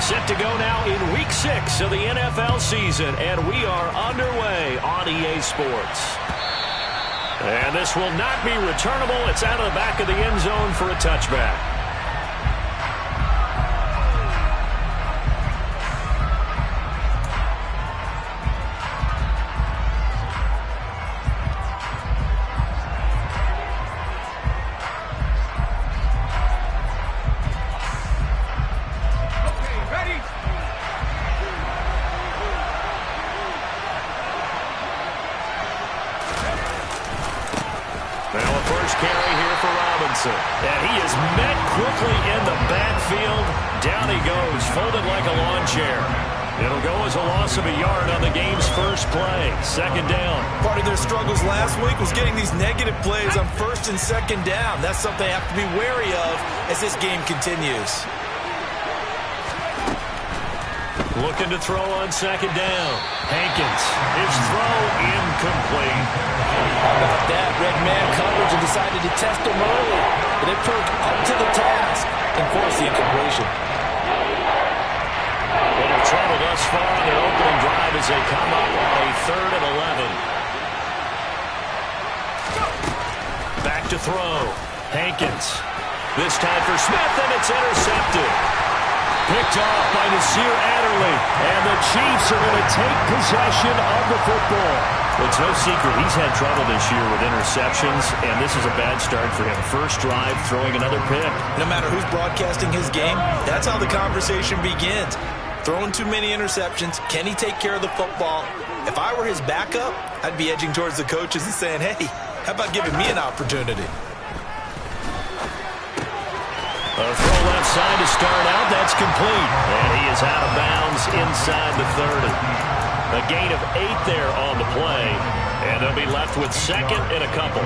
Set to go now in Week 6 of the NFL season, and we are underway on EA Sports. And this will not be returnable. It's out of the back of the end zone for a touchback. And he is met quickly in the backfield. Down he goes, folded like a lawn chair. It'll go as a loss of a yard on the game's first play. Second down. Part of their struggles last week was getting these negative plays on first and second down. That's something they have to be wary of as this game continues. Looking to throw on second down. Hankins, his throw incomplete. How about that? Red man coverage and decided to test him early. But they proved up to the task and forced the incompletion. Little trouble thus far on their opening drive as they come up on a 3rd and 11. Back to throw. Hankins. This time for Smith, and it's intercepted. Picked off by Nasir Adderley. And the Chiefs are going to take possession of the football. It's no secret he's had trouble this year with interceptions, and this is a bad start for him. First drive, throwing another pick. No matter who's broadcasting his game, that's how the conversation begins. Throwing too many interceptions, can he take care of the football? If I were his backup, I'd be edging towards the coaches and saying, hey, how about giving me an opportunity? A throw left side to start out. That's complete. And he is out of bounds inside the 30. A gain of 8 there on the play. And they'll be left with second and a couple.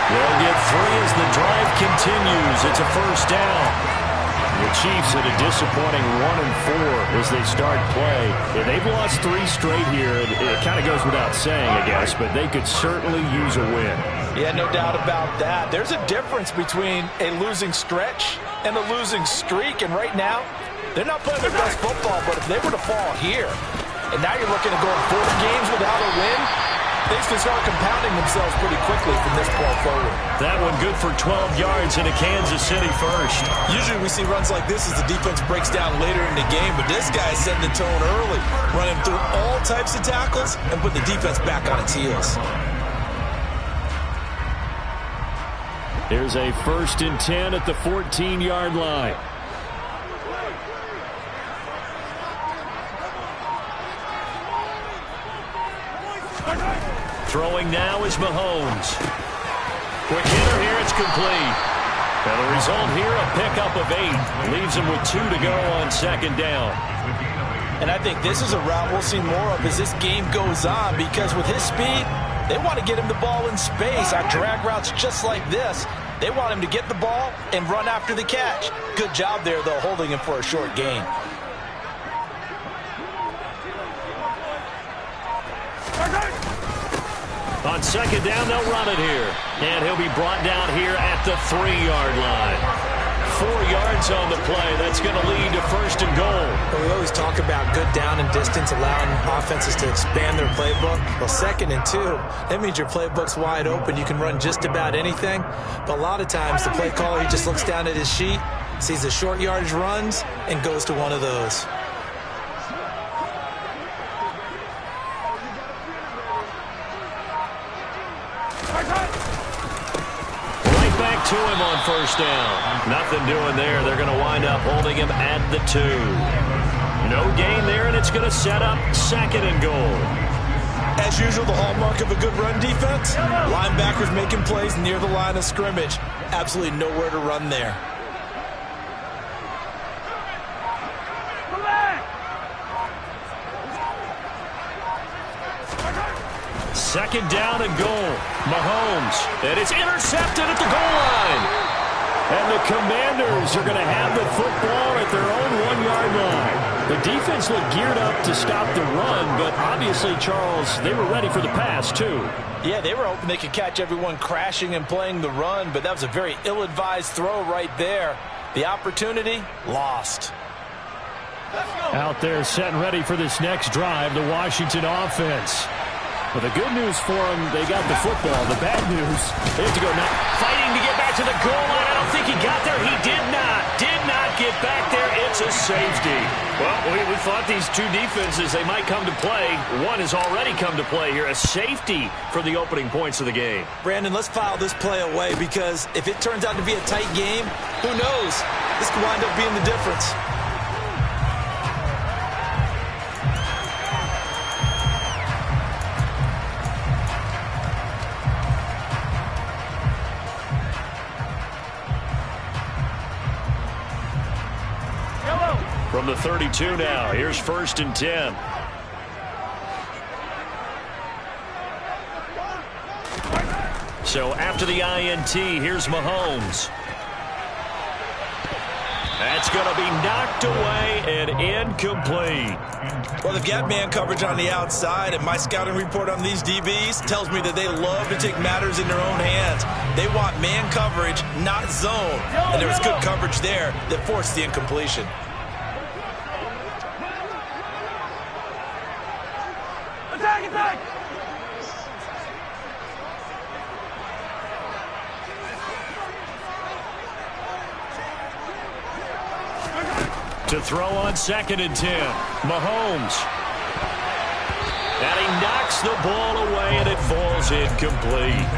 They'll get 3 as the drive continues. It's a first down. The Chiefs at a disappointing 1-4 as they start play. Yeah, they've lost 3 straight here. It kind of goes without saying, I guess, but they could certainly use a win. Yeah, no doubt about that. There's a difference between a losing stretch and a losing streak, and right now, they're not playing their best football, but if they were to fall here, and now you're looking at going 4 games without a win, things can start compounding themselves pretty quickly from this point forward. That one good for 12 yards into Kansas City first. Usually we see runs like this as the defense breaks down later in the game, but this guy is setting the tone early, running through all types of tackles and put the defense back on its heels. There's a 1st and 10 at the 14-yard line. Throwing now is Mahomes. Quick hitter here, it's complete. And the result here, a pickup of 8. Leaves him with 2 to go on second down. And I think this is a route we'll see more of as this game goes on, because with his speed, they want to get him the ball in space on drag routes just like this. They want him to get the ball and run after the catch. Good job there, though, holding him for a short gain. On second down, they'll run it here. And he'll be brought down here at the 3-yard line. 4 yards on the play. That's going to lead to 1st and goal. Well, we always talk about good down and distance, allowing offenses to expand their playbook. Well, 2nd and 2, that means your playbook's wide open. You can run just about anything. But a lot of times, the play caller, he just looks down at his sheet, sees the short yardage runs, and goes to one of those. To him on first down. Nothing doing there. They're going to wind up holding him at the 2. No gain there, and it's going to set up 2nd and goal. As usual, the hallmark of a good run defense, linebackers making plays near the line of scrimmage. Absolutely nowhere to run there. Second down and goal. Mahomes. And it's intercepted at the goal line. And the Commanders are going to have the football at their own 1-yard line. The defense looked geared up to stop the run, but obviously, Charles, they were ready for the pass, too. Yeah, they were hoping they could catch everyone crashing and playing the run, but that was a very ill-advised throw right there. The opportunity, lost. Out there setting ready for this next drive, the Washington offense. Well, the good news for them, they got the football. The bad news, they have to go now. Fighting to get back to the goal line. I don't think he got there. He did not get back there. It's a safety. Well, we thought these two defenses, they might come to play. One has already come to play here. A safety for the opening points of the game. Brandon, let's file this play away because if it turns out to be a tight game, who knows? This could wind up being the difference. From the 32 now, here's 1st and 10. So after the INT, here's Mahomes. That's going to be knocked away and incomplete. Well, they've got man coverage on the outside, and my scouting report on these DBs tells me that they love to take matters in their own hands. They want man coverage, not zone. And there was good coverage there that forced the incompletion. Attack! To throw on 2nd and 10. Mahomes. And he knocks the ball away, and it falls incomplete.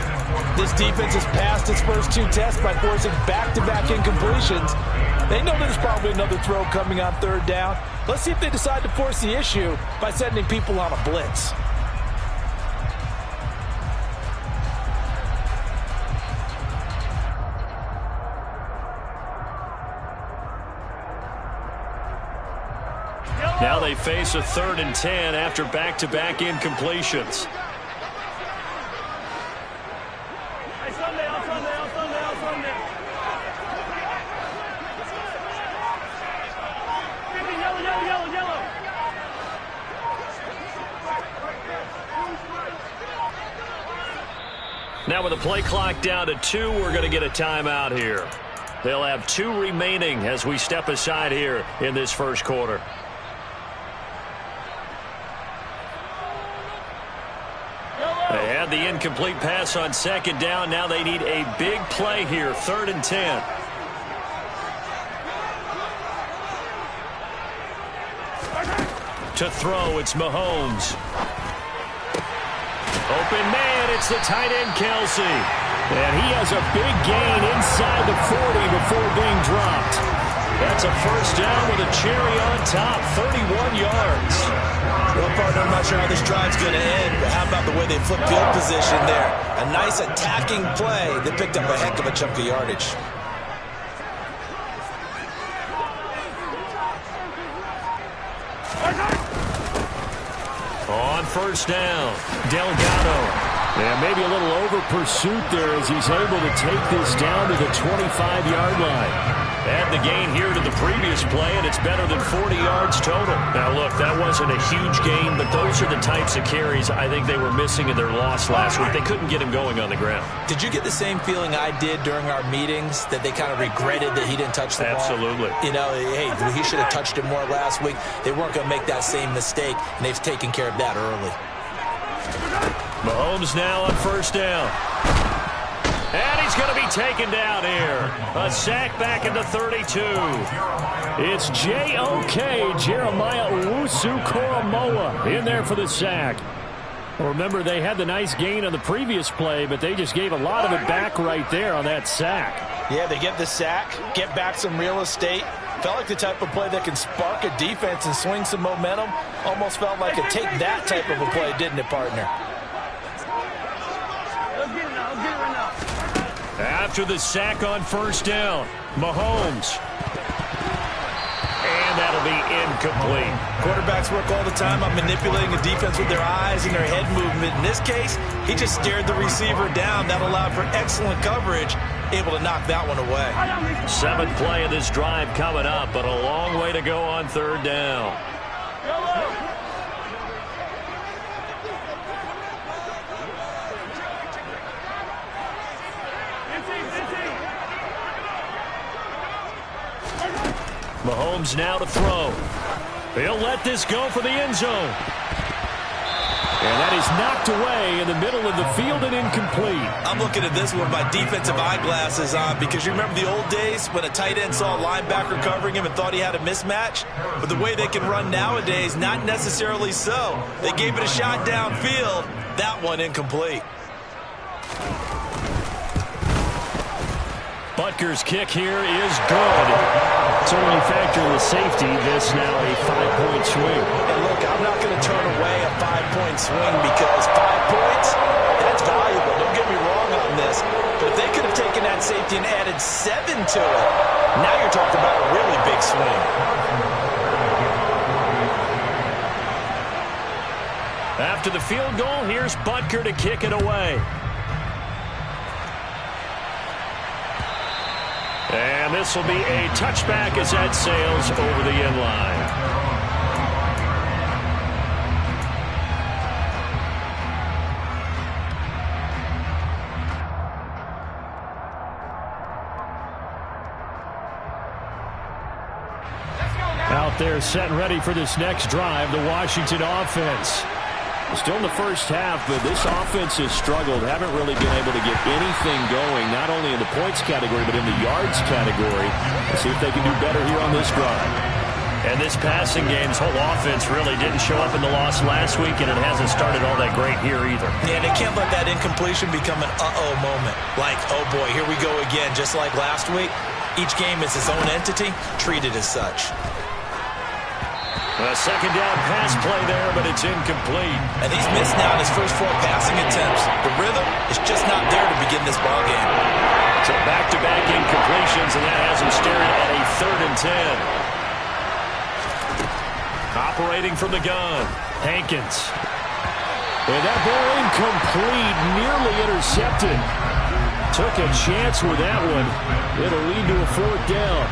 This defense has passed its first two tests by forcing back-to-back incompletions. They know there's probably another throw coming on 3rd down. Let's see if they decide to force the issue by sending people on a blitz. Now they face a 3rd and 10 after back-to-back incompletions. Now with the play clock down to 2, we're going to get a timeout here. They'll have 2 remaining as we step aside here in this first quarter. They had the incomplete pass on 2nd down. Now they need a big play here, 3rd and 10. To throw, it's Mahomes. Open man, it's the tight end, Kelsey. And he has a big gain inside the 40 before being dropped. That's a 1st down with a cherry on top, 31 yards. Well, partner, I'm not sure how this drive's going to end, but how about the way they flip field position there? A nice attacking play that picked up a heck of a chunk of yardage. On 1st down, Delgado. And maybe a little over pursuit there as he's able to take this down to the 25-yard line. Add the gain here to the previous play, and it's better than 40 yards total. Now, look, that wasn't a huge gain, but those are the types of carries I think they were missing in their loss last week. They couldn't get him going on the ground. Did you get the same feeling I did during our meetings, that they kind of regretted that he didn't touch the ball? Absolutely. You know, hey, he should have touched it more last week. They weren't going to make that same mistake, and they've taken care of that early. Mahomes now on 1st down. And he's going to be taken down here. A sack back into 32. It's J.O.K. Jeremiah Owusu-Koramoah in there for the sack. Remember, they had the nice gain on the previous play, but they just gave a lot of it back right there on that sack. Yeah, they get the sack, get back some real estate. Felt like the type of play that can spark a defense and swing some momentum. Almost felt like a take that type of a play, didn't it, partner? After the sack on 1st down, Mahomes. And that'll be incomplete. Quarterbacks work all the time on manipulating a defense with their eyes and their head movement. In this case, he just stared the receiver down. That allowed for excellent coverage, able to knock that one away. 7th play of this drive coming up, but a long way to go on 3rd down. Mahomes now to throw. He'll let this go for the end zone. And that is knocked away in the middle of the field and incomplete. I'm looking at this with my defensive eyeglasses on because you remember the old days when a tight end saw a linebacker covering him and thought he had a mismatch? But the way they can run nowadays, not necessarily so. They gave it a shot downfield. That one incomplete. Butker's kick here is good. So when you factor in the safety, this now a 5-point swing. And look, I'm not going to turn away a 5-point swing because 5 points, that's valuable. Don't get me wrong on this. But if they could have taken that safety and added 7 to it, now you're talking about a really big swing. After the field goal, here's Butker to kick it away. And this will be a touchback as that sails over the end line. Out there set and ready for this next drive, the Washington offense. Still in the first half, but this offense has struggled. Haven't really been able to get anything going, not only in the points category, but in the yards category. Let's see if they can do better here on this drive. And this passing game's whole offense really didn't show up in the loss last week, and it hasn't started all that great here either. Yeah, they can't let that incompletion become an uh-oh moment. Like, oh boy, here we go again, just like last week. Each game is its own entity, treated as such. A second down pass play there, but it's incomplete. And he's missed now in his first 4 passing attempts. The rhythm is just not there to begin this ballgame. So back-to-back incompletions, and that has him staring at a 3rd and 10. Operating from the gun, Hankins. And that ball incomplete, nearly intercepted. Took a chance with that one. It'll lead to a 4th down.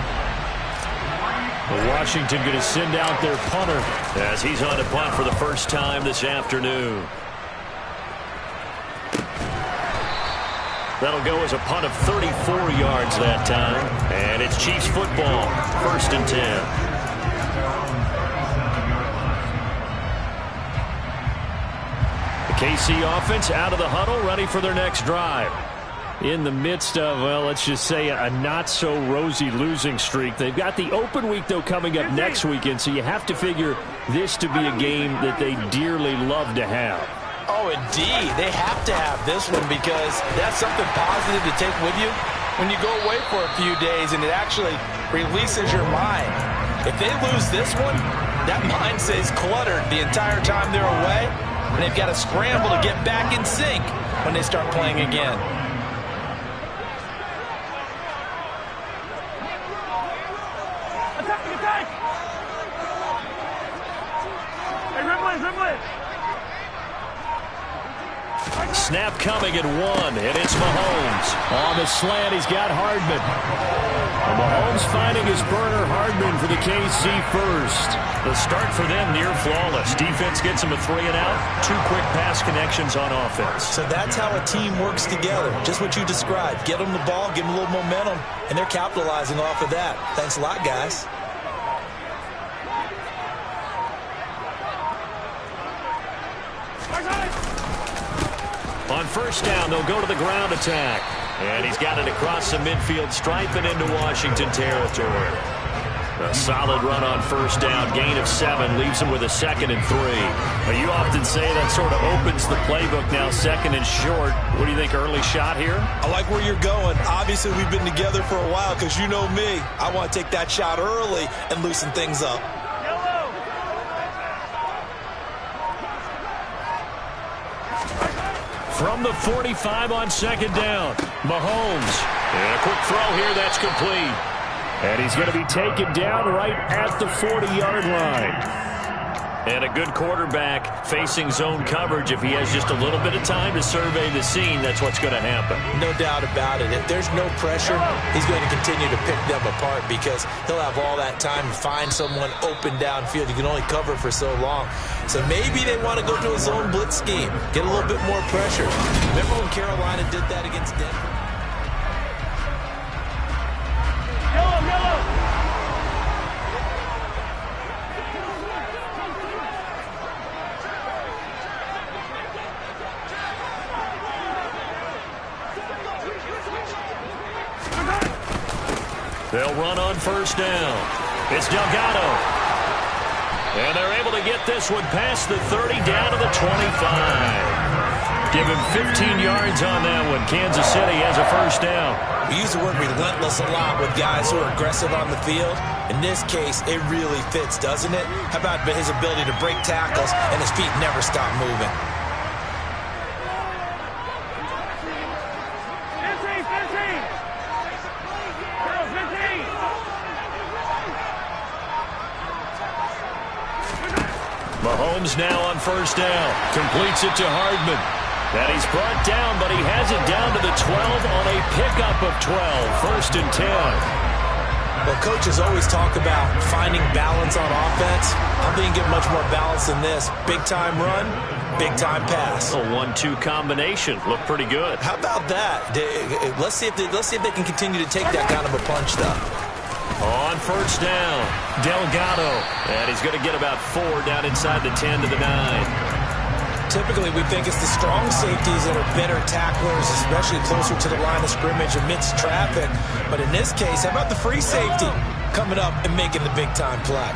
Washington going to send out their punter as he's on to punt for the first time this afternoon. That'll go as a punt of 34 yards that time. And it's Chiefs football, 1st and 10. The KC offense out of the huddle, ready for their next drive. In the midst of, well, let's just say a not-so-rosy losing streak. They've got the open week, though, coming up next weekend, so you have to figure this to be a game that they dearly love to have. Oh, indeed. They have to have this one because that's something positive to take with you when you go away for a few days, and it actually releases your mind. If they lose this one, that mind stays cluttered the entire time they're away, and they've got to scramble to get back in sync when they start playing again. Snap coming at 1, and it's Mahomes. On the slant, he's got Hardman. And Mahomes finding his burner, Hardman, for the KC first. The start for them near flawless. Defense gets him a 3-and-out. 2 quick pass connections on offense. So that's how a team works together. Just what you described. Get them the ball, give them a little momentum, and they're capitalizing off of that. Thanks a lot, guys. On first down, they'll go to the ground attack. And he's got it across the midfield stripe and into Washington territory. A solid run on first down, gain of 7, leaves him with a 2nd and 3. But you often say that sort of opens the playbook now, 2nd and short. What do you think, early shot here? I like where you're going. Obviously, we've been together for a while because you know me. I want to take that shot early and loosen things up. From the 45 on 2nd down, Mahomes. And a quick throw here, that's complete. And he's going to be taken down right at the 40-yard line. And a good quarterback facing zone coverage, if he has just a little bit of time to survey the scene, that's what's going to happen. No doubt about it. If there's no pressure, he's going to continue to pick them apart because he'll have all that time to find someone open downfield. You can only cover for so long. So maybe they want to go to a zone blitz scheme, get a little bit more pressure. Remember when Carolina did that against Denver? They'll run on first down. It's Delgado. And they're able to get this one past the 30 down to the 25. Give him 15 yards on that one. Kansas City has a first down. We use the word relentless a lot with guys who are aggressive on the field. In this case, it really fits, doesn't it? How about his ability to break tackles and his feet never stop moving? Mahomes now on first down. Completes it to Hardman. And he's brought down, but he has it down to the 12 on a pickup of 12. First and 10. Well, coaches always talk about finding balance on offense. I don't think you get much more balance than this. Big-time run, big-time pass. A 1-2 combination. Looked pretty good. How about that? Let's see if they can continue to take that kind of a punch, though. On first down, Delgado. And he's going to get about 4 down inside the 10 to the 9. Typically, we think it's the strong safeties that are better tacklers, especially closer to the line of scrimmage amidst traffic. But in this case, how about the free safety coming up and making the big-time play?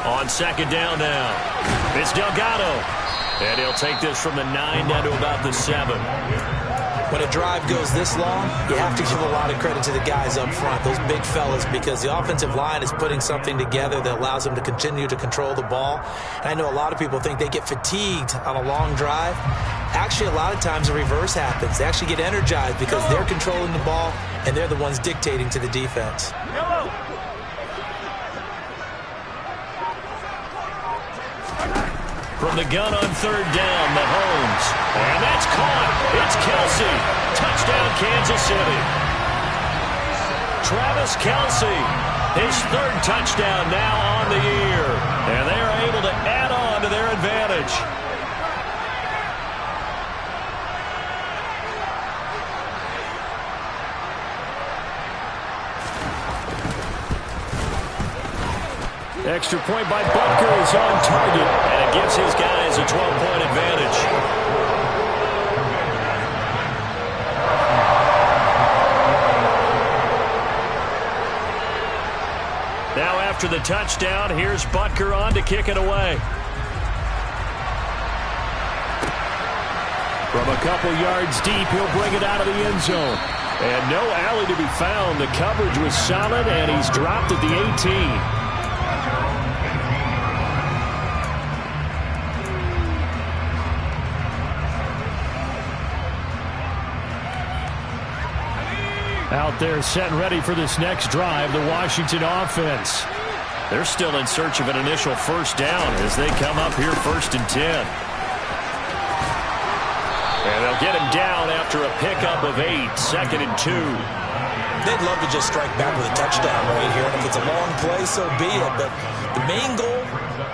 On second down now, it's Delgado. And he'll take this from the 9 down to about the 7. When a drive goes this long, you have to give a lot of credit to the guys up front, those big fellas, because the offensive line is putting something together that allows them to continue to control the ball. And I know a lot of people think they get fatigued on a long drive. Actually, a lot of times the reverse happens. They actually get energized because they're controlling the ball, and they're the ones dictating to the defense. From the gun on third down, Mahomes. And that's caught. It's Kelce. Touchdown, Kansas City. Travis Kelce, his 3rd touchdown now on the year. And they are able to add on to their advantage. Extra point by Butker is on target, and it gives his guys a 12-point advantage. Now after the touchdown, here's Butker on to kick it away. From a couple yards deep, he'll bring it out of the end zone. And no alley to be found. The coverage was solid, and he's dropped at the 18. Out there set and ready for this next drive, the Washington offense. They're still in search of an initial first down as they come up here 1st and 10. And they'll get him down after a pickup of 8, 2nd and 2. They'd love to just strike back with a touchdown right here. And if it's a long play, so be it. But the main goal,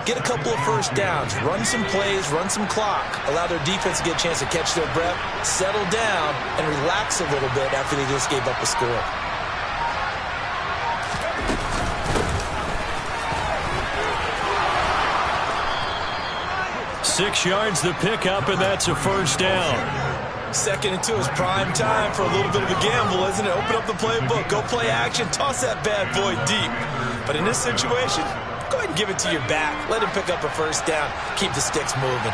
get a couple of first downs, run some plays, run some clock, allow their defense to get a chance to catch their breath, settle down, and relax a little bit after they just gave up a score. Six yards the pickup, and that's a first down. 2nd and 2 is prime time for a little bit of a gamble, isn't it? Open up the playbook, go play action, toss that bad boy deep. But in this situation, go ahead and give it to your back. Let him pick up a first down. Keep the sticks moving.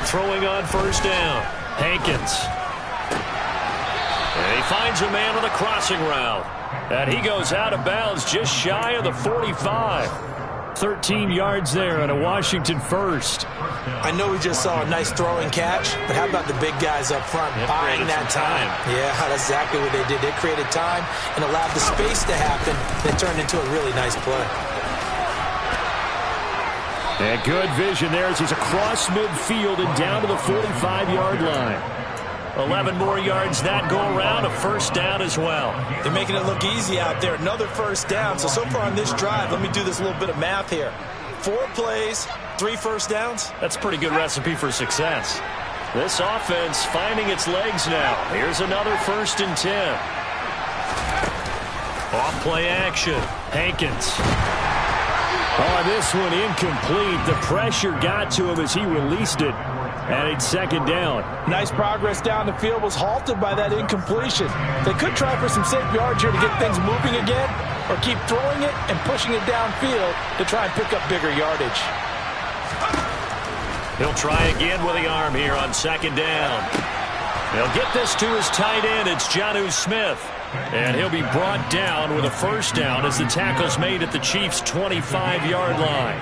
Throwing on first down, Hankins. And he finds a man on the crossing route. And he goes out of bounds just shy of the 45. 13 yards there and a Washington first. I know we just saw a nice throwing catch, but how about the big guys up front buying that time? Yeah, that's exactly what they did. They created time and allowed the space to happen that turned into a really nice play. And good vision there as he's across midfield and down to the 45-yard line. 11 more yards that go around, a first down as well. They're making it look easy out there. Another first down. So far on this drive, let me do this little bit of math here. 4 plays, 3 first downs. That's a pretty good recipe for success. This offense finding its legs now. Here's another 1st and 10. Off play action. Hankins. Oh, this one incomplete. The pressure got to him as he released it. And it's 2nd down. Nice progress down the field was halted by that incompletion. They could try for some safe yards here to get things moving again, or keep throwing it and pushing it downfield to try and pick up bigger yardage. He'll try again with the arm here on 2nd down. They'll get this to his tight end. It's Jonnu Smith. And he'll be brought down with a first down as the tackle's made at the Chiefs' 25-yard line.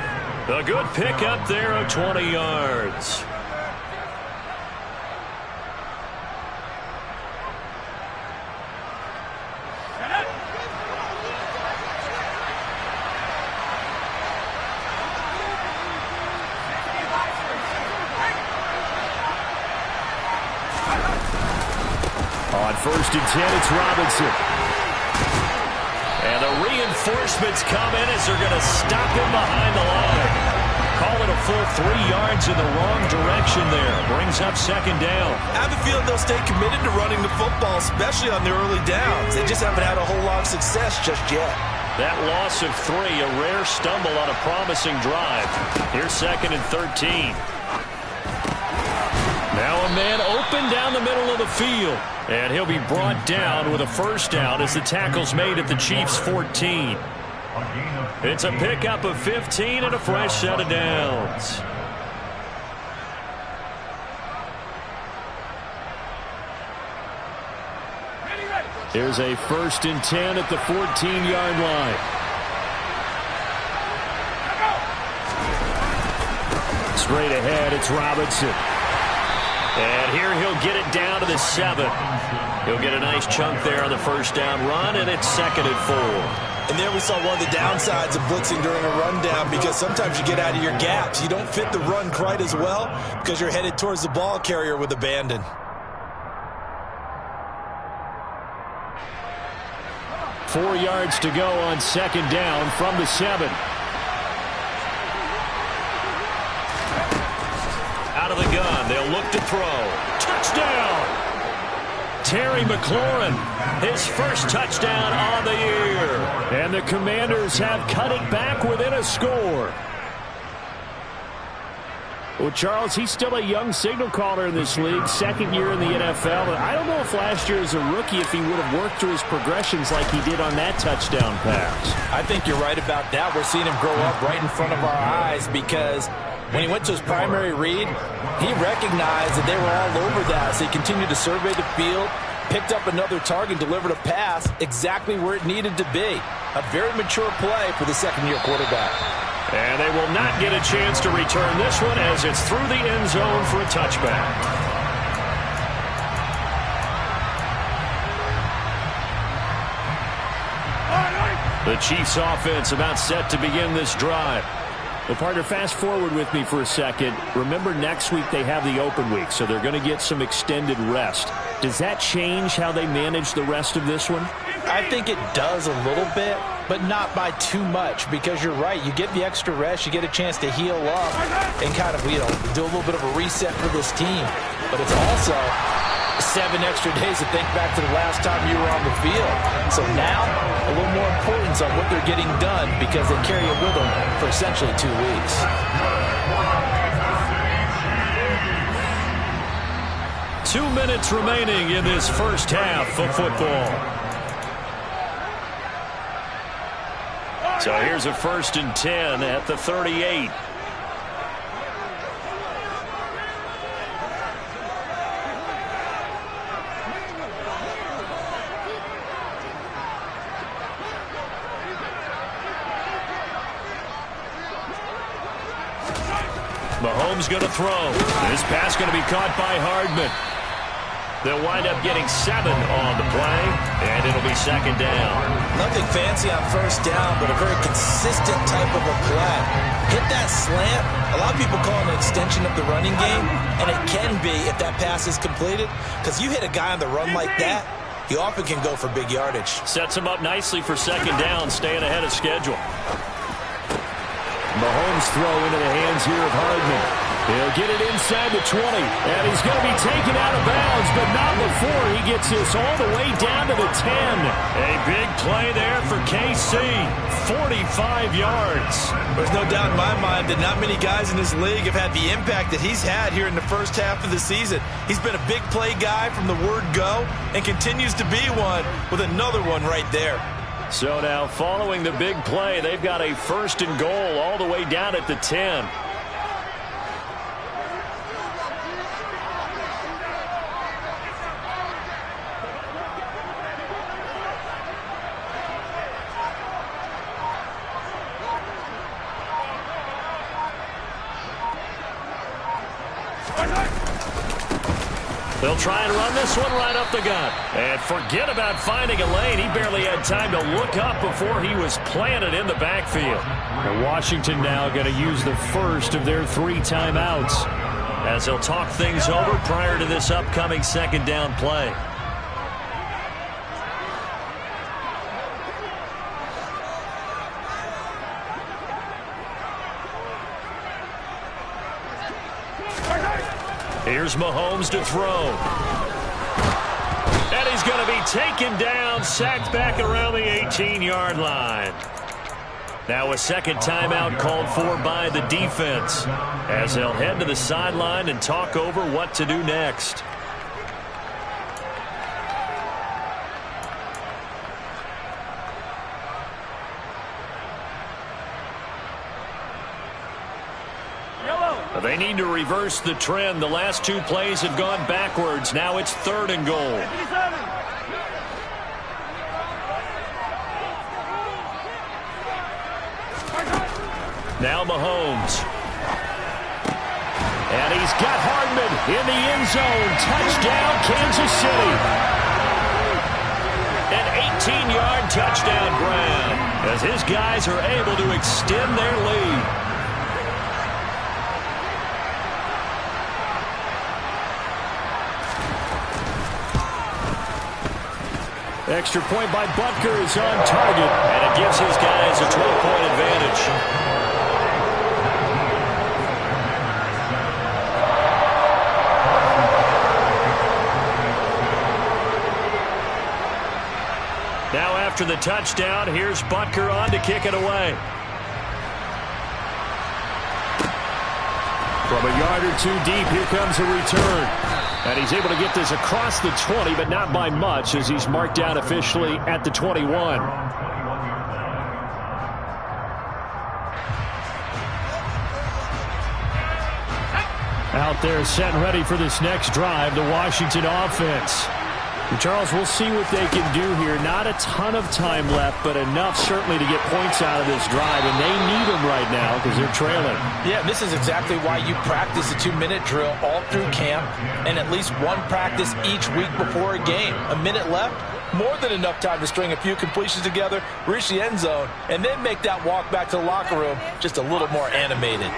A good pickup there of 20 yards. On 1st and 10, it's Robinson. And the reinforcements come in as they're going to stop him behind the line. Call it a full 3 yards in the wrong direction there. Brings up 2nd down. I have a feeling they'll stay committed to running the football, especially on the early downs. They just haven't had a whole lot of success just yet. That loss of 3, a rare stumble on a promising drive. Here's 2nd and 13. Now a man open down the middle of the field. And he'll be brought down with a first down as the tackle's made at the Chiefs' 14. It's a pickup of 15 and a fresh set of downs. Here's a 1st and 10 at the 14-yard line. Straight ahead, it's Robinson. And here he'll get it down to the 7. He'll get a nice chunk there on the first down run, and it's 2nd and 4. And there we saw one of the downsides of blitzing during a rundown, because sometimes you get out of your gaps. You don't fit the run quite as well because you're headed towards the ball carrier with abandon. Four yards to go on 2nd down from the 7. Out of the gun, they'll look to throw. Touchdown! Terry McLaurin, his first touchdown on the year. And the Commanders have cut it back within a score. Well, Charles, he's still a young signal caller in this league, 2nd year in the NFL. And I don't know if last year as a rookie, if he would have worked through his progressions like he did on that touchdown pass. I think you're right about that. We're seeing him grow up right in front of our eyes, because when he went to his primary read, he recognized that they were all over that. So he continued to survey the field, picked up another target, delivered a pass exactly where it needed to be. A very mature play for the 2nd-year quarterback. And they will not get a chance to return this one as it's through the end zone for a touchback. The Chiefs offense about set to begin this drive. Well, partner, fast forward with me for a second. Remember, next week they have the open week, so they're going to get some extended rest. Does that change how they manage the rest of this one? I think it does a little bit, but not by too much, because you're right. You get the extra rest, you get a chance to heal up and kind of, do a little bit of a reset for this team. But it's also 7 extra days to think back to the last time you were on the field. So now, a little more importance on what they're getting done, because they carry it with them for essentially 2 weeks. Two minutes remaining in this first half of football. So here's a 1st and 10 at the 38. Mahomes going to throw. This pass going to be caught by Hardman. They'll wind up getting 7 on the play, and it'll be second down. Nothing fancy on first down, but a very consistent type of a play. Hit that slant. A lot of people call it an extension of the running game, and it can be if that pass is completed, because you hit a guy on the run like that, he often can go for big yardage. Sets him up nicely for second down, staying ahead of schedule. Mahomes throw into the hands here of Hardman. He'll get it inside the 20, and he's going to be taken out of bounds, but not before he gets this all the way down to the 10. A big play there for KC, 45 yards. There's no doubt in my mind that not many guys in this league have had the impact that he's had here in the first half of the season. He's been a big play guy from the word go and continues to be one with another one right there. So now following the big play, they've got a 1st and goal all the way down at the 10. They'll try and run this one right up the gut. And forget about finding a lane. He barely had time to look up before he was planted in the backfield. And Washington now going to use the first of their 3 timeouts as they'll talk things over prior to this upcoming second down play. Here's Mahomes to throw. And he's going to be taken down, sacked back around the 18-yard line. Now a second timeout called for by the defense as they'll head to the sideline and talk over what to do next. They need to reverse the trend. The last 2 plays have gone backwards. Now it's 3rd and goal. Now Mahomes. And he's got Hardman in the end zone. Touchdown, Kansas City. An 18-yard touchdown grab as his guys are able to extend their lead. Extra point by Butker is on target, and it gives his guys a 12-point advantage. Now after the touchdown, here's Butker on to kick it away. From a yard or 2 deep, here comes a return. And he's able to get this across the 20, but not by much as he's marked out officially at the 21. Out there set and ready for this next drive, the Washington offense. And Charles, we'll see what they can do here. Not a ton of time left, but enough certainly to get points out of this drive, and they need them right now because they're trailing. Yeah, this is exactly why you practice a 2-minute drill all through camp and at least 1 practice each week before a game. A minute left, more than enough time to string a few completions together, reach the end zone, and then make that walk back to the locker room just a little more animated.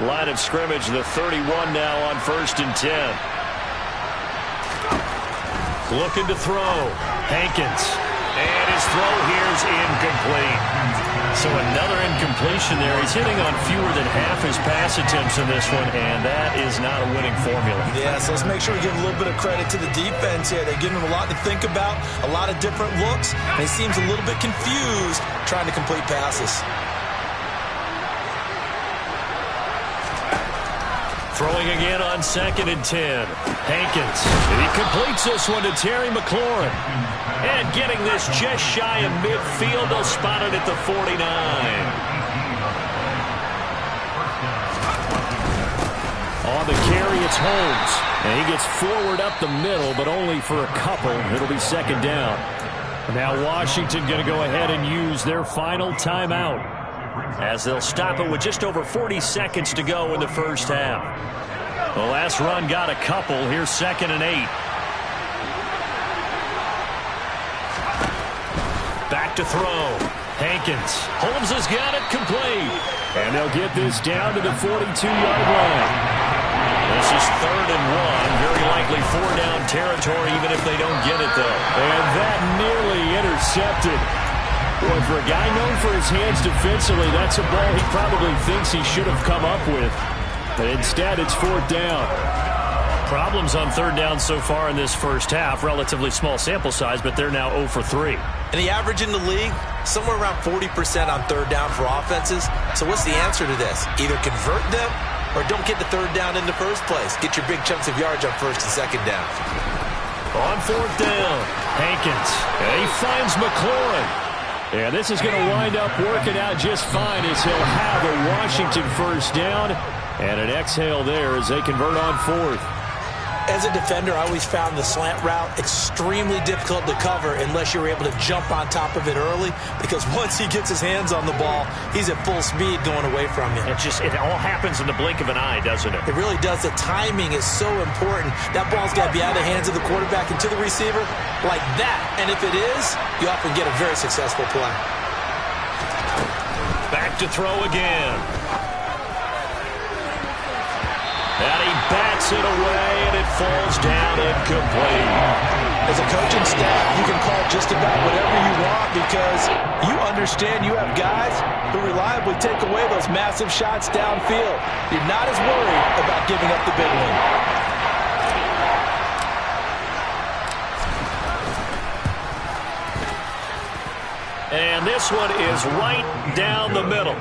Line of scrimmage, the 31 now on 1st and 10. Looking to throw. Hankins. And his throw here is incomplete. So another incompletion there. He's hitting on fewer than half his pass attempts in this one, and that is not a winning formula. Yeah, so let's make sure we give a little bit of credit to the defense here. They're giving him a lot to think about, a lot of different looks, and he seems a little bit confused trying to complete passes. Throwing again on 2nd and 10. Hankins. And he completes this one to Terry McLaurin. And getting this just shy of midfield. They'll spot it at the 49. On the carry, it's Holmes. And he gets forward up the middle, but only for a couple. It'll be second down. Now Washington going to go ahead and use their final timeout. as they'll stop it with just over 40 seconds to go in the first half. The last run got a couple. Here's 2nd and 8. Back to throw. Hankins. Holmes has got it complete. And they'll get this down to the 42-yard line. This is 3rd and 1. Very likely 4-down territory, even if they don't get it, though. And that nearly intercepted. Boy, for a guy known for his hands defensively, that's a ball he probably thinks he should have come up with. But instead, it's 4th down. Problems on 3rd down so far in this first half. Relatively small sample size, but they're now 0 for 3. And the average in the league, somewhere around 40% on 3rd down for offenses. So what's the answer to this? Either convert them or don't get the 3rd down in the first place. Get your big chunks of yards on 1st and 2nd down. On 4th down, Hankins. And he finds McLaurin. And this is going to wind up working out just fine as he'll have a Washington 1st down. And an exhale there as they convert on 4th. As a defender, I always found the slant route extremely difficult to cover unless you're able to jump on top of it early, because once he gets his hands on the ball, he's at full speed going away from you. It all happens in the blink of an eye, doesn't it? It really does. The timing is so important. That ball's got to be out of the hands of the quarterback and to the receiver like that. And if it is, you often get a very successful play. Back to throw again. And he bats it away, and it falls down incomplete. As a coaching staff, you can call just about whatever you want because you understand you have guys who reliably take away those massive shots downfield. You're not as worried about giving up the big one. And this one is right down the middle.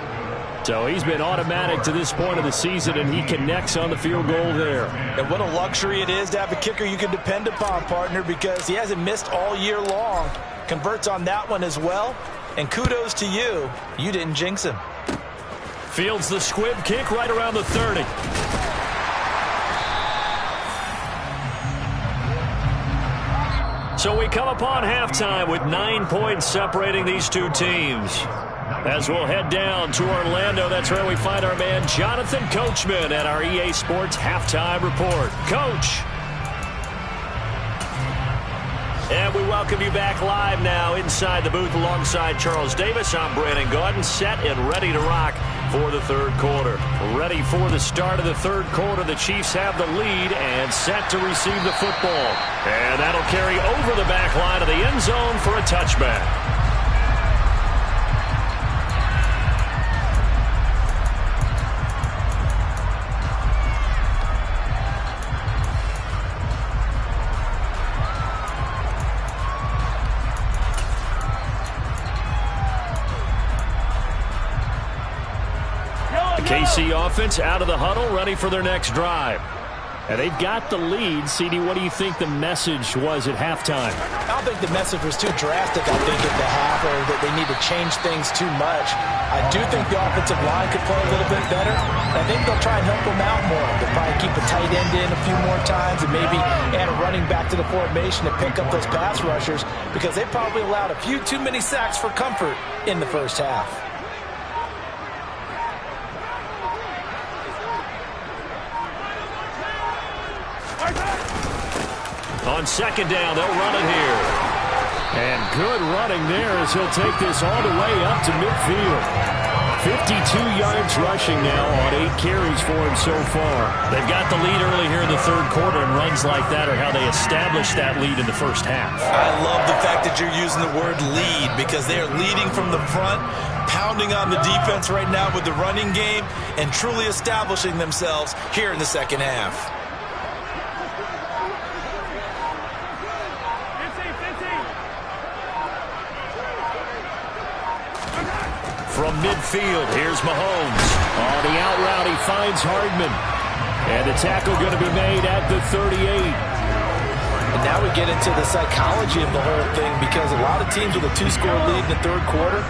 So he's been automatic to this point of the season, and he connects on the field goal there. And what a luxury it is to have a kicker you can depend upon, partner, because he hasn't missed all year long. Converts on that one as well. And kudos to you. You didn't jinx him. Fields the squib kick right around the 30. So we come upon halftime with 9 points separating these two teams. As we'll head down to Orlando, that's where we find our man Jonathan Coachman at our EA Sports Halftime Report. Coach. And we welcome you back live now inside the booth alongside Charles Davis. I'm Brandon Gaudin, set and ready to rock for the 3rd quarter. Ready for the start of the 3rd quarter. The Chiefs have the lead and set to receive the football. And that'll carry over the back line of the end zone for a touchback. KC offense out of the huddle, ready for their next drive. And they've got the lead. CD, what do you think the message was at halftime? I don't think the message was too drastic, I think, at the half, or that they need to change things too much. I do think the offensive line could play a little bit better. I think they'll try and help them out more. They'll probably keep a tight end in a few more times and maybe add a running back to the formation to pick up those pass rushers, because they probably allowed a few too many sacks for comfort in the first half. On 2nd down, they'll run it here. And good running there as he'll take this all the way up to midfield. 52 yards rushing now on 8 carries for him so far. They've got the lead early here in the 3rd quarter, and runs like that are how they establish that lead in the first half. I love the fact that you're using the word lead, because they are leading from the front, pounding on the defense right now with the running game, and truly establishing themselves here in the 2nd half. From midfield, here's Mahomes. On the out route, he finds Hardman. And the tackle going to be made at the 38. And now we get into the psychology of the whole thing, because a lot of teams with a 2-score lead in the 3rd quarter,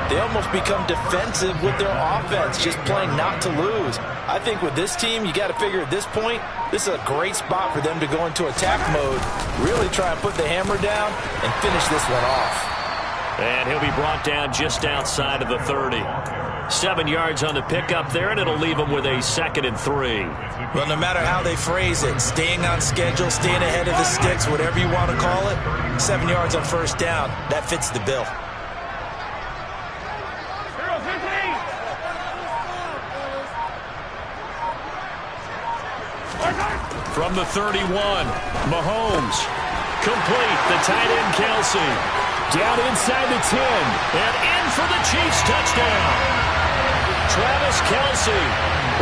they almost become defensive with their offense, just playing not to lose. I think with this team, you got to figure at this point, this is a great spot for them to go into attack mode, really try and put the hammer down and finish this one off. And he'll be brought down just outside of the 30. 7 yards on the pickup there, and it'll leave him with a 2nd and 3. Well, no matter how they phrase it, staying on schedule, staying ahead of the sticks, whatever you want to call it, 7 yards on first down, that fits the bill. From the 31, Mahomes. Complete, the tight end, Kelsey. Down inside the 10, and in for the Chiefs touchdown. Travis Kelsey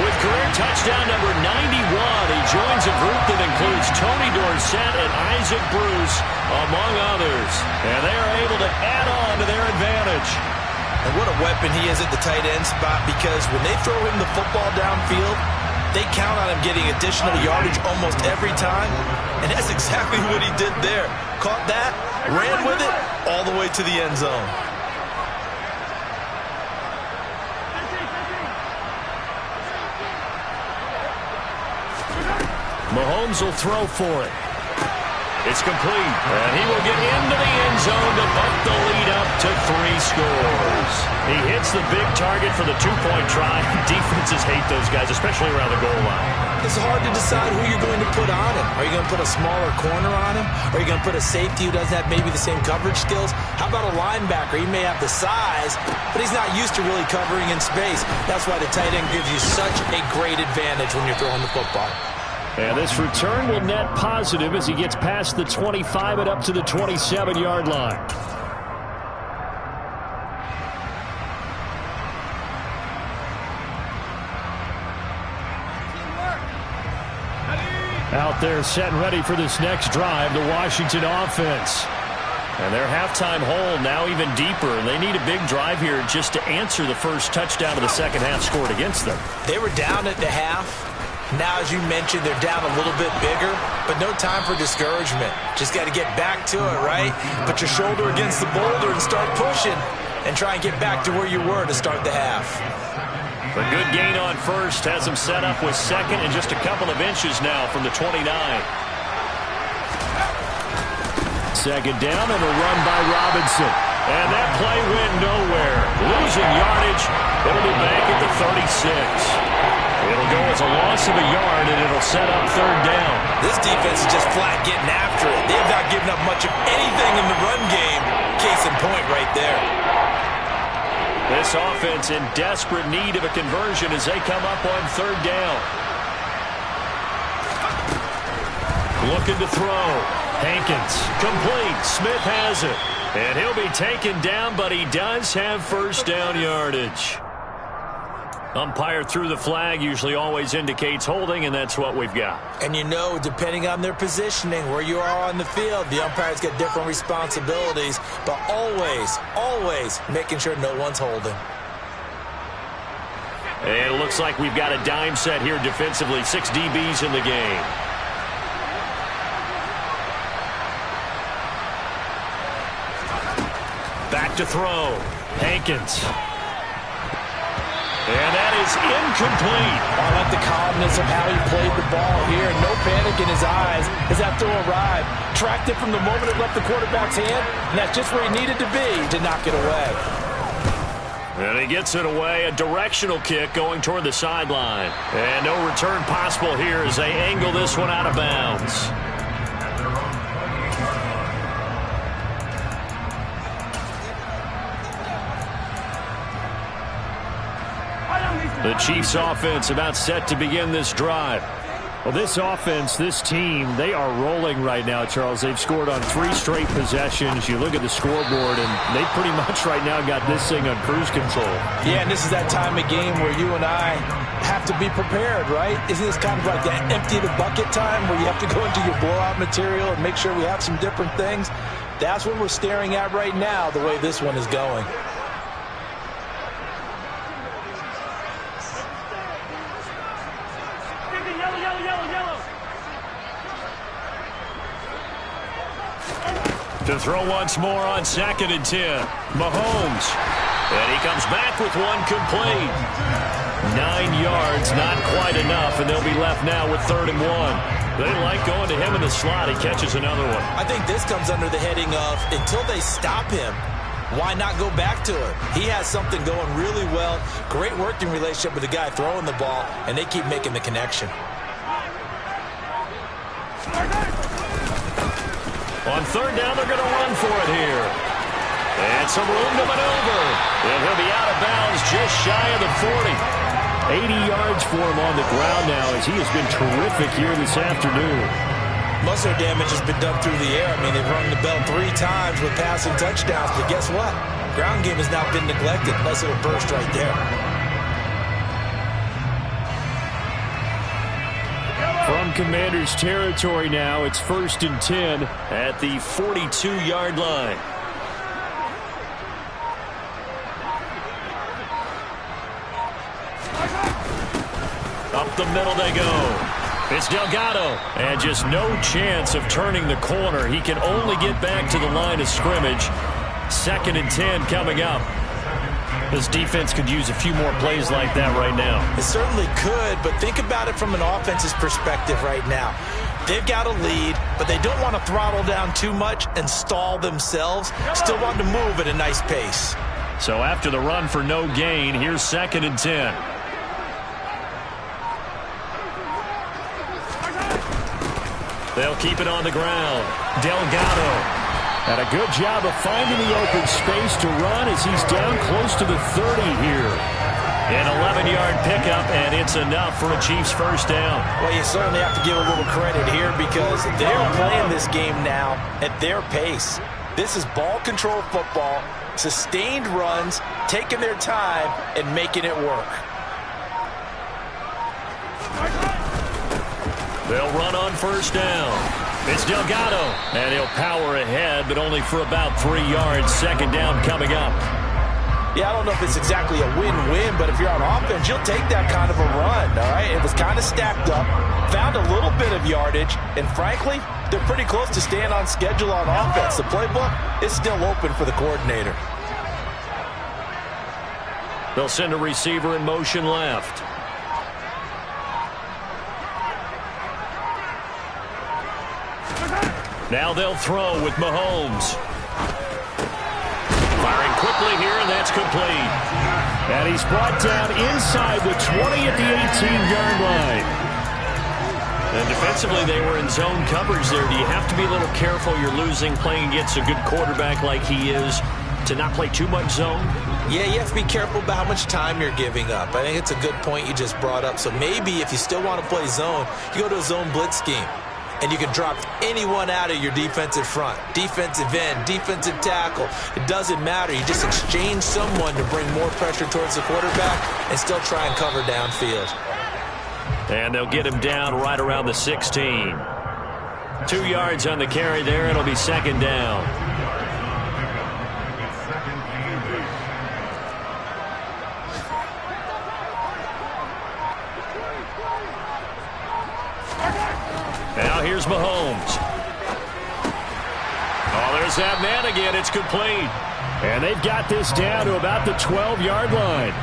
with career touchdown number 91. He joins a group that includes Tony Dorsett and Isaac Bruce, among others. And they are able to add on to their advantage. And what a weapon he is at the tight end spot, because when they throw him the football downfield, they count on him getting additional yardage almost every time. And that's exactly what he did there. Caught that, ran with it, all the way to the end zone. Mahomes will throw for it. It's complete, and he will get into the end zone to bump the lead up to 3 scores. He hits the big target for the 2-point try. Defenses hate those guys, especially around the goal line. It's hard to decide who you're going to put on him. Are you going to put a smaller corner on him? Are you going to put a safety who doesn't have maybe the same coverage skills? How about a linebacker? He may have the size, but he's not used to really covering in space. That's why the tight end gives you such a great advantage when you're throwing the football. And this return will net positive as he gets past the 25 and up to the 27-yard line. Out there set and ready for this next drive, the Washington offense. And their halftime hole now even deeper, and they need a big drive here just to answer the first touchdown of the second half scored against them. They were down at the half. Now, as you mentioned, they're down a little bit bigger, but no time for discouragement. Just got to get back to it, right? Put your shoulder against the boulder and start pushing and try and get back to where you were to start the half. A good gain on first has them set up with second and just a couple of inches now from the 29. Second down and a run by Robinson. And that play went nowhere. Losing yardage. It'll be back at the 36. It'll go as a loss of a yard, and it'll set up third down. This defense is just flat getting after it. They have not given up much of anything in the run game. Case in point right there. This offense in desperate need of a conversion as they come up on third down. Looking to throw. Hankins, complete. Smith has it. And he'll be taken down, but he does have first down yardage. Umpire threw the flag, usually always indicates holding, and that's what we've got. And you know, depending on their positioning, where you are on the field, the umpire's got different responsibilities, but always making sure no one's holding. And it looks like we've got a dime set here defensively. 6 DBs in the game. Back to throw. Hankins. And that is incomplete. I like the calmness of how he played the ball here. No panic in his eyes as that throw arrived. Tracked it from the moment it left the quarterback's hand, and that's just where he needed to be to knock it away. And he gets it away. A directional kick going toward the sideline. And no return possible here as they angle this one out of bounds. The Chiefs offense about set to begin this drive. Well, this offense, this team, they are rolling right now, Charles. They've scored on 3 straight possessions. You look at the scoreboard, and they pretty much right now got this thing on cruise control. Yeah, and this is that time of game where you and I have to be prepared, right? Isn't this kind of like that empty the bucket time where you have to go into your blowout material and make sure we have some different things? That's what we're staring at right now, the way this one is going. To throw once more on 2nd and 10. Mahomes. And he comes back with one complete. 9 yards, not quite enough, and they'll be left now with 3rd and 1. They like going to him in the slot. He catches another one. I think this comes under the heading of, until they stop him, Why not go back to it? He has something going really well. Great working relationship with the guy throwing the ball, and they keep making the connection. On third down, they're going to run for it here. And some room to maneuver. And he'll be out of bounds just shy of the 40. 80 yards for him on the ground now as he has been terrific here this afternoon. Most of their damage has been done through the air. I mean, they've rung the bell 3 times with passing touchdowns, but guess what? Ground game has now been neglected unless it'll burst right there. From Commander's territory now, it's 1st and 10 at the 42-yard line. Up the middle they go. It's Delgado, and just no chance of turning the corner. He can only get back to the line of scrimmage. 2nd and 10 coming up. This defense could use a few more plays like that right now. It certainly could, but think about it from an offense's perspective right now. They've got a lead, but they don't want to throttle down too much and stall themselves. Still want to move at a nice pace. So after the run for no gain, here's 2nd and 10. They'll keep it on the ground. Delgado had a good job of finding the open space to run as he's down close to the 30 here. An 11-yard pickup, and it's enough for a Chiefs first down. Well, you certainly have to give a little credit here because they're playing this game now at their pace. This is ball control football, sustained runs, taking their time, and making it work. They'll run on first down. It's Delgado, and he'll power ahead, but only for about 3 yards. 2nd down coming up. Yeah, I don't know if it's exactly a win-win, but if you're on offense, you'll take that kind of a run, all right? It was kind of stacked up, found a little bit of yardage, and frankly, they're pretty close to staying on schedule on offense. The playbook is still open for the coordinator. They'll send a receiver in motion left. Now they'll throw with Mahomes. Firing quickly here, and that's complete. And he's brought down inside the 20 at the 18-yard line. And defensively, they were in zone coverage there. Do you have to be a little careful? You're losing playing against a good quarterback like he is to not play too much zone? Yeah, you have to be careful about how much time you're giving up. I think it's a good point you just brought up. So maybe if you still want to play zone, you go to a zone blitz scheme. And you can drop anyone out of your defensive front. Defensive end, defensive tackle. It doesn't matter. You just exchange someone to bring more pressure towards the quarterback and still try and cover downfield. And they'll get him down right around the 16. 2 yards on the carry there. It'll be 2nd down. Now here's Mahomes. Oh, there's that man again. It's complete. And they've got this down to about the 12-yard line.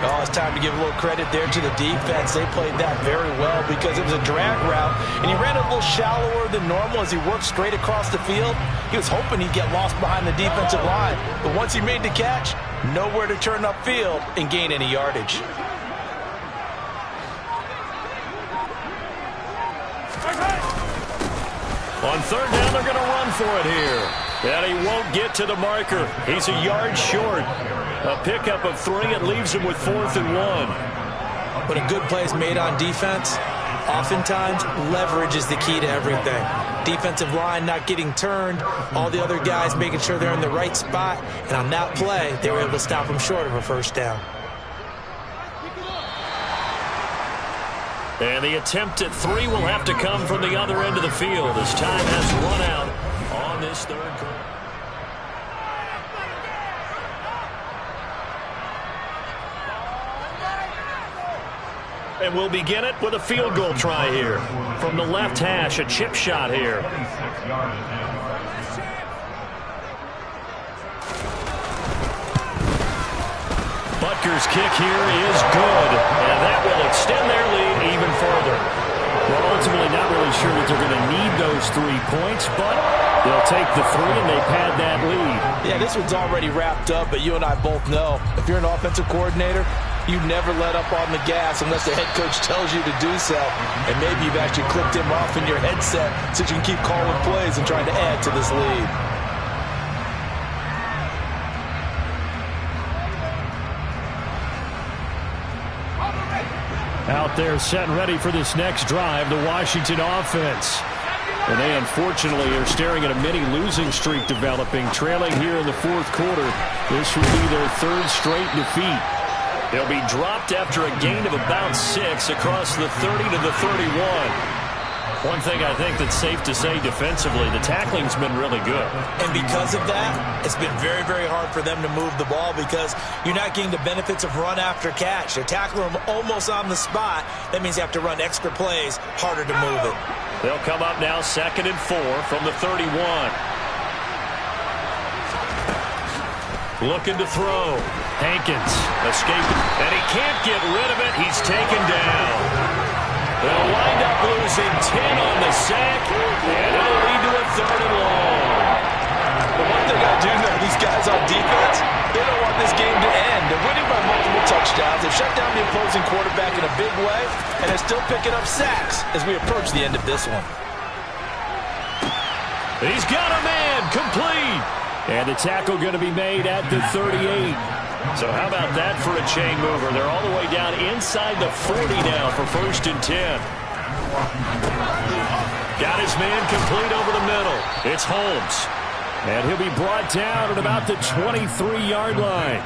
Oh, it's time to give a little credit there to the defense. They played that very well because it was a drag route, and he ran a little shallower than normal as he worked straight across the field. He was hoping he'd get lost behind the defensive line, but once he made the catch, nowhere to turn upfield and gain any yardage. On third down, they're going to run for it here. And he won't get to the marker. He's a yard short. A pickup of 3. It leaves him with 4th and 1. When a good play is made on defense, oftentimes leverage is the key to everything. Defensive line not getting turned, all the other guys making sure they're in the right spot. And on that play, they were able to stop him short of a first down. And the attempt at 3 will have to come from the other end of the field as time has run out on this third quarter. And we'll begin it with a field goal try here. From the left hash, a chip shot here. Butker's kick here is good, and that will extend their lead even further. Well, ultimately not really sure that they're going to need those 3 points, but They'll take the three, and they've had that lead. Yeah, this one's already wrapped up, but you and I both know if you're an offensive coordinator, you never let up on the gas unless the head coach tells you to do so. And maybe you've actually clicked him off in your headset so you can keep calling plays and trying to add to this lead. Out there set and ready for this next drive, the Washington offense. And they unfortunately are staring at a mini losing streak developing, trailing here in the fourth quarter. This will be their third straight defeat. They'll be dropped after a gain of about 6 across the 30 to the 31. One thing I think that's safe to say defensively, the tackling's been really good. And because of that, it's been very, very hard for them to move the ball because you're not getting the benefits of run after catch. They're tackling them almost on the spot. That means you have to run extra plays, harder to move it. They'll come up now 2nd and 4 from the 31. Looking to throw. Hankins escaping, and he can't get rid of it. He's taken down. They'll wind up losing 10 on the sack, and it'll lead to a 3rd and long. The one thing I do know, these guys on defense, they don't want this game to end. They're winning by multiple touchdowns. They've shut down the opposing quarterback in a big way, and they're still picking up sacks as we approach the end of this one. He's got a man, complete. And the tackle going to be made at the 38. So how about that for a chain mover? They're all the way down inside the 40 now for 1st and 10. Got his man complete over the middle. It's Holmes. And he'll be brought down at about the 23-yard line.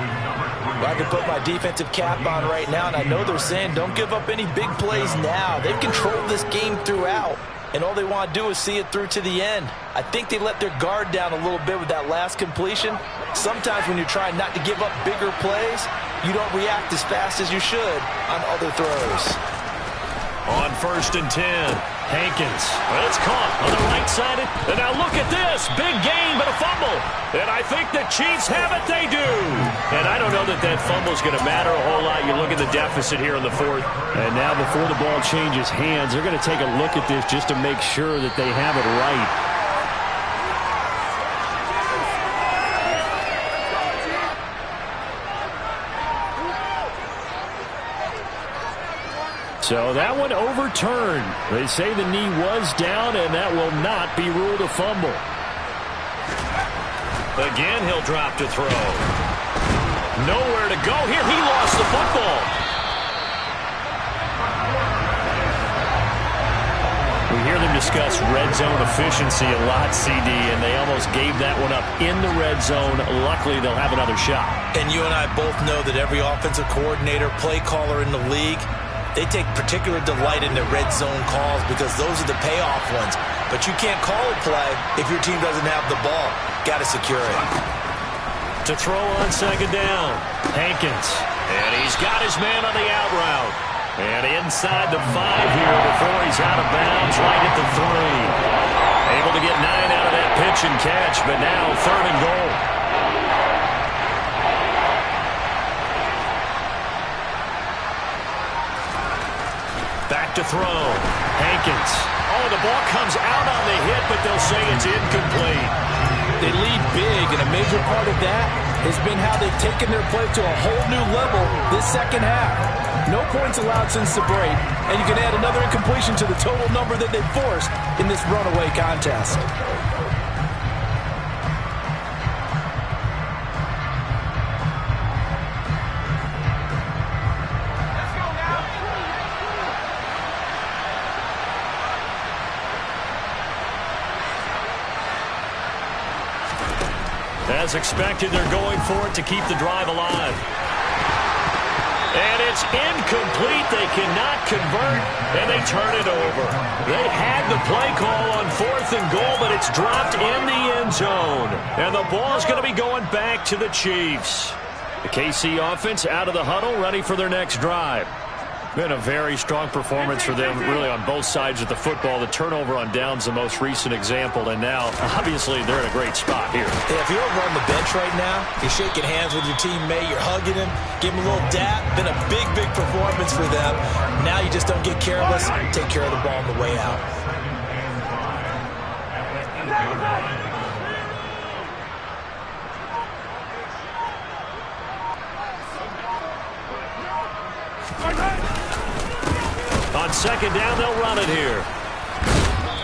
I can put my defensive cap on right now, and I know they're saying don't give up any big plays now. They've controlled this game throughout, and all they want to do is see it through to the end. I think they let their guard down a little bit with that last completion. Sometimes when you're trying not to give up bigger plays, you don't react as fast as you should on other throws. On 1st and 10, Hankins. Well, it's caught on the right side. And now look at this. Big gain, but a fumble. And I think the Chiefs have it. They do. And I don't know that that fumble's going to matter a whole lot. You look at the deficit here in the 4th. And now before the ball changes hands, they're going to take a look at this just to make sure that they have it right. So that one overturned. They say the knee was down, and that will not be ruled a fumble. Again, he'll drop to throw. Nowhere to go here. He lost the football. We hear them discuss red zone efficiency a lot, CD, and they almost gave that one up in the red zone. Luckily, they'll have another shot. And you and I both know that every offensive coordinator, play caller in the league, they take particular delight in the red zone calls because those are the payoff ones. But you can't call a play if your team doesn't have the ball. Got to secure it. To throw on 2nd down, Hankins. And he's got his man on the out route. And inside the 5 here before he's out of bounds, right at the 3. Able to get 9 out of that pitch and catch, but now 3rd and goal. Back to throw. Hankins. Oh, the ball comes out on the hit, but they'll say it's incomplete. They lead big, and a major part of that has been how they've taken their play to a whole new level this second half. No points allowed since the break, and you can add another incompletion to the total number that they've forced in this runaway contest. As expected, they're going for it to keep the drive alive. And it's incomplete. They cannot convert, and they turn it over. They had the play call on 4th and goal, but it's dropped in the end zone. And the ball's going to be going back to the Chiefs. The KC offense out of the huddle, ready for their next drive. Been a very strong performance for them, really, on both sides of the football. The turnover on downs, the most recent example, and now, obviously, they're in a great spot here. Yeah, if you're over on the bench right now, you're shaking hands with your teammate, you're hugging him, give him a little dap. Been a big, big performance for them. Now you just don't get careless. Take care of the ball on the way out. On second down, they'll run it here.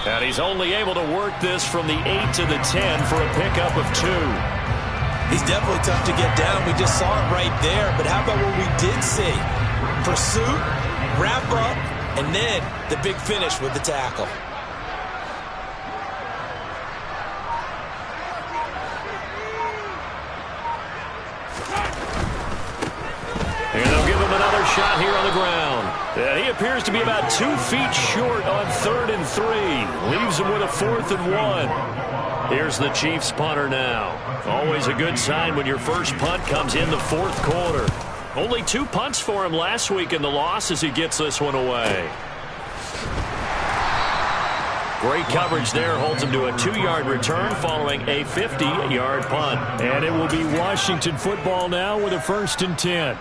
And he's only able to work this from the 8 to the 10 for a pickup of 2. He's definitely tough to get down. We just saw it right there. But how about what we did see? Pursuit, wrap up, and then the big finish with the tackle. And they'll give him another shot here on the ground. And he appears to be about 2 feet short on 3rd and 3. Leaves him with a 4th and 1. Here's the Chiefs punter now. Always a good sign when your first punt comes in the 4th quarter. Only 2 punts for him last week in the loss as he gets this one away. Great coverage there, holds him to a 2-yard return following a 50-yard punt. And it will be Washington football now with a 1st and 10.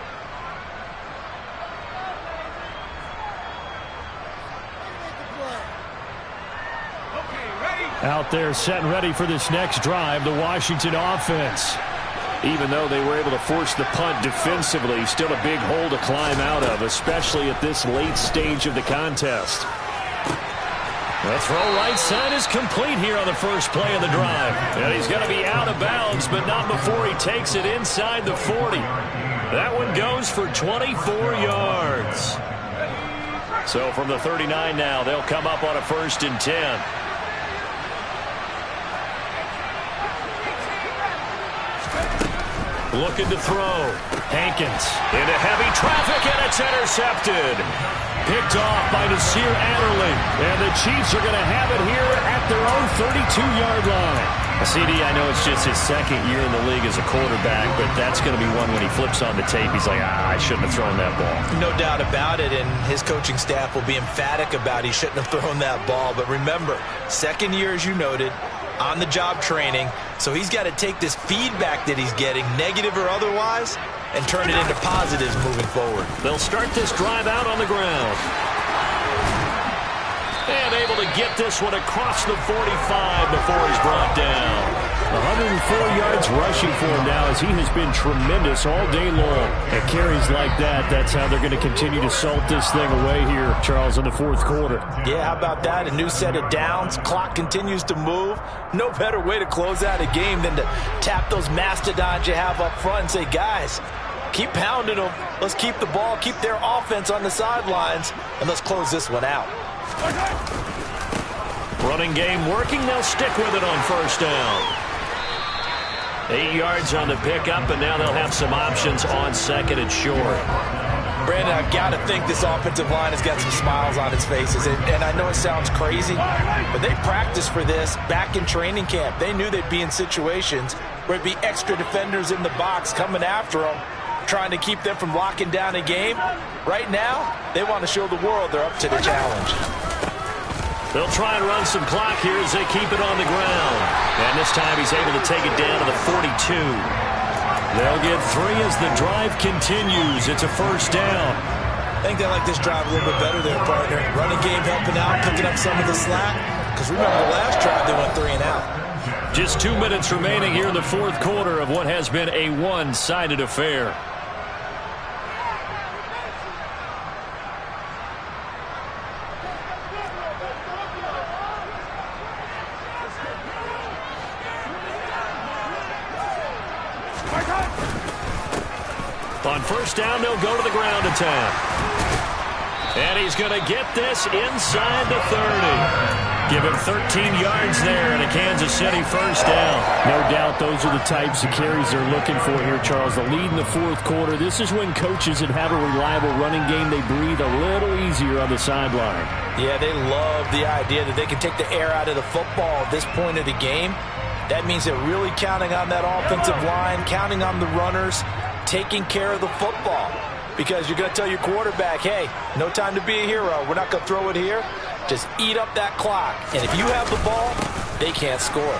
Out there set and ready for this next drive, the Washington offense. Even though they were able to force the punt defensively, still a big hole to climb out of, especially at this late stage of the contest. The throw right side is complete here on the first play of the drive. And he's going to be out of bounds, but not before he takes it inside the 40. That one goes for 24 yards. So from the 39 now, they'll come up on a 1st and 10. Looking to throw. Hankins into heavy traffic, and it's intercepted. Picked off by Nasir Adderley. And the Chiefs are going to have it here at their own 32-yard line. CD, I know it's just his 2nd year in the league as a quarterback, but that's going to be one when he flips on the tape. He's like, I shouldn't have thrown that ball. No doubt about it, and his coaching staff will be emphatic about he shouldn't have thrown that ball. But remember, 2nd year, as you noted, on-the-job training, so he's got to take this feedback that he's getting, negative or otherwise, and turn it into positives moving forward. They'll start this drive out on the ground. And able to get this one across the 45 before he's brought down. 104 yards rushing for him now as he has been tremendous all day long. At carries like that, that's how they're going to continue to salt this thing away here, Charles, in the 4th quarter. Yeah, how about that? A new set of downs. Clock continues to move. No better way to close out a game than to tap those mastodons you have up front and say, guys, keep pounding them. Let's keep the ball, keep their offense on the sidelines, and let's close this one out. Running game working. They'll stick with it on 1st down. 8 yards on the pickup, and now they'll have some options on 2nd and short. Brandon, I've got to think this offensive line has got some smiles on its faces. And I know it sounds crazy, but they practiced for this back in training camp. They knew they'd be in situations where it'd be extra defenders in the box coming after them, trying to keep them from locking down a game. Right now, they want to show the world they're up to the challenge. They'll try and run some clock here as they keep it on the ground. And this time he's able to take it down to the 42. They'll get 3 as the drive continues. It's a 1st down. I think they like this drive a little bit better there, partner. Running game helping out, picking up some of the slack. Because remember, the last drive they went 3 and out. Just 2 minutes remaining here in the 4th quarter of what has been a one-sided affair. On 1st down, they'll go to the ground attack. And he's going to get this inside the 30. Give him 13 yards there and a Kansas City 1st down. No doubt those are the types of carries they're looking for here, Charles. The lead in the 4th quarter. This is when coaches that have a reliable running game, they breathe a little easier on the sideline. Yeah, they love the idea that they can take the air out of the football at this point of the game. That means they're really counting on that offensive line, counting on the runners, taking care of the football. Because you're going to tell your quarterback, hey, no time to be a hero. We're not going to throw it here. Just eat up that clock. And if you have the ball, they can't score.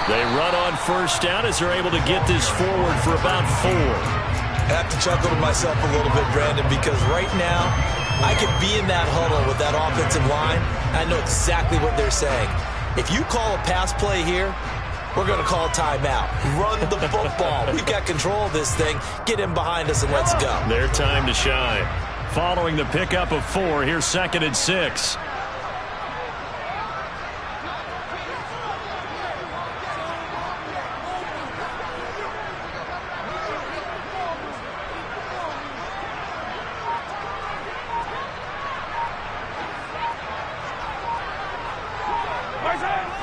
They run on 1st down as they're able to get this forward for about 4. I have to chuckle to myself a little bit, Brandon, because right now I could be in that huddle with that offensive line. I know exactly what they're saying. If you call a pass play here, we're going to call a timeout. Run the football. We've got control of this thing. Get in behind us and let's go. Their time to shine. following the pickup of 4. Here's 2nd and 6.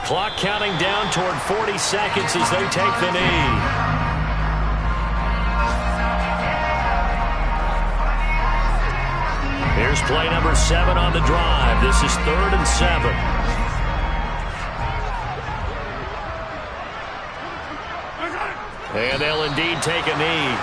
Clock counting down toward 40 seconds as they take the knee. Here's play number 7 on the drive. This is 3rd and 7. And they'll indeed take a knee.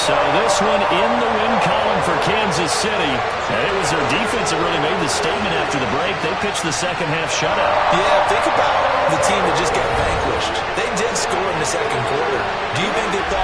So this one in the win column for Kansas City. And it was their defense that really made the statement after the break. They pitched the second half shutout. Yeah, think about the team that just got vanquished. They did score in the second quarter. Do you think they thought,